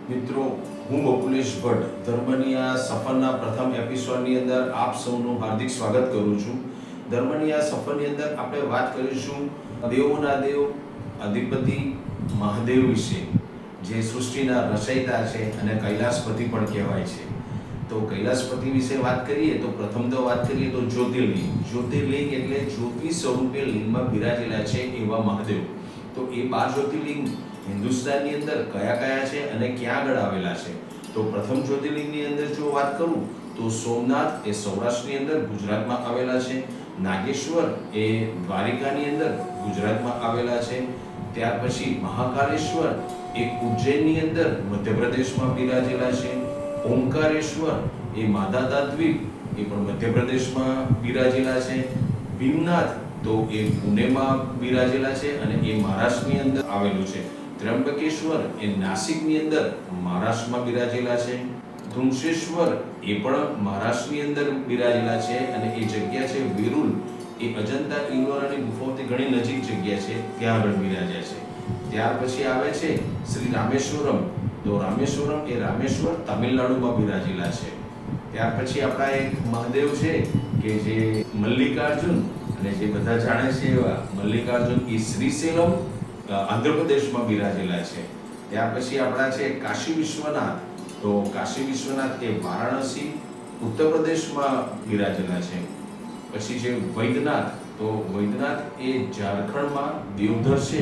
મિત્રો, હું બકુલેશ ભટ્ટ ધર્મની આ સફરના પ્રથમ એપિસોડની અંદર આપ સૌનું હાર્દિક સ્વાગત કરું છું. ધર્મની આ સફરની અંદર આપણે વાત કરીશું દેવોના દેવ અધિપતિ મહાદેવ વિશે, જે સૃષ્ટિના રચયિતા છે અને કૈલાસપતિ પણ કહેવાય છે. તો કૈલાસપતિ વિશે વાત કરીએ તો પ્રથમ તો વાત કરીએ તો જ્યોતિર્લિંગ. જ્યોતિર્લિંગ એટલે જ્યોતિ સ્વરૂપે લિંગમાં બિરાજેલા છે એવા મહાદેવ. તો એ 12 જ્યોતિર્લિંગ હિન્દુસ્તાનની અંદર કયા કયા છે અને ક્યાં આગળ આવેલા છે? તો પ્રથમ જ્યોતિર્લિંગની અંદર જો વાત કરું તો સોમનાથ એ સૌરાષ્ટ્રની અંદર ગુજરાતમાં આવેલા છે. નાગેશ્વર એ દ્વારિકાની અંદર ગુજરાતમાં આવેલા છે. ત્યાર પછી મહાકાલેશ્વર એ ઉજ્જૈનની અંદર મધ્યપ્રદેશમાં બિરાજેલા છે. ઓમકારેશ્વર એ માધાતા દ્વીપ એ પણ મધ્યપ્રદેશમાં બિરાજેલા છે. ભીમનાથ તો એ પુણેમાં બિરાજેલા છે અને એ મહારાષ્ટ્રની અંદર આવેલું છે. ત્ર્યંબકેશ્વર એ નાસિકની અંદર મહારાષ્ટ્રમાં બિરાજેલા છે. ધ્રુમશેશ્વર એ પણ મહારાષ્ટ્રની અંદર બિરાજેલા છે અને એ જગ્યા છે વેરુલ એ અજંતા ઇલોરાની ગુફાઓથી ઘણી નજીક જગ્યા છે, ત્યાં આગળ બિરાજ્યા છે. ત્યાર પછી આવે છે શ્રી રામેશ્વરમ. તો રામેશ્વરમ એ રામેશ્વર તમિલનાડુમાં બિરાજેલા છે. ત્યાર પછી આપણા એક મહાદેવ છે કે જે મલ્લિકાર્જુન, અને જે બધા જાણે છે એવા મલ્લિકાર્જુન એ શ્રીશૈલમ આંધ્રપ્રદેશમાં બિરાજેલા છે. ત્યાર પછી આપણા છે કાશી વિશ્વનાથ. તો કાશી વિશ્વનાથ એ વારાણસી ઉત્તર પ્રદેશમાં બિરાજેલા છે. પછી છે વૈદ્યનાથ. તો વૈદ્યનાથ એ ઝારખંડમાં દેવધર છે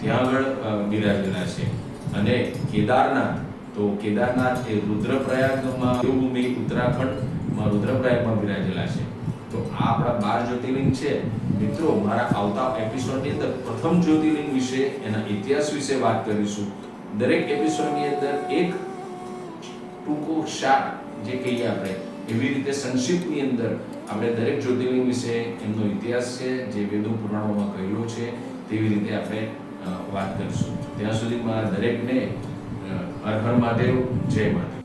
ત્યાં આગળ બિરાજેલા છે. અને કેદારનાથ. તો કેદારનાથ એ રુદ્રપ્રયાગમાં દેવભૂમિ ઉત્તરાખંડમાં રુદ્રપ્રયાગમાં બિરાજેલા છે. તો આ આપણા 12 જ્યોતિર્લિંગ છે. મિત્રો, મારા આવતા એપિસોડની અંદર પ્રથમ જ્યોતિર્લિંગ વિશે, એના ઇતિહાસ વિશે વાત કરીશું. દરેક એપિસોડની અંદર એક ટૂંકો શાર્ટ જે કહીએ આપણે, એવી રીતે સંક્ષિપ્તની અંદર આપણે દરેક જ્યોતિર્લિંગ વિશે એમનો ઇતિહાસ છે જે વેદો પુરાણોમાં કહેલો છે તેવી રીતે આપણે વાત કરીશું. ત્યાં સુધીમાં દરેકને હર હર મહાદેવ, જય મહાદેવ.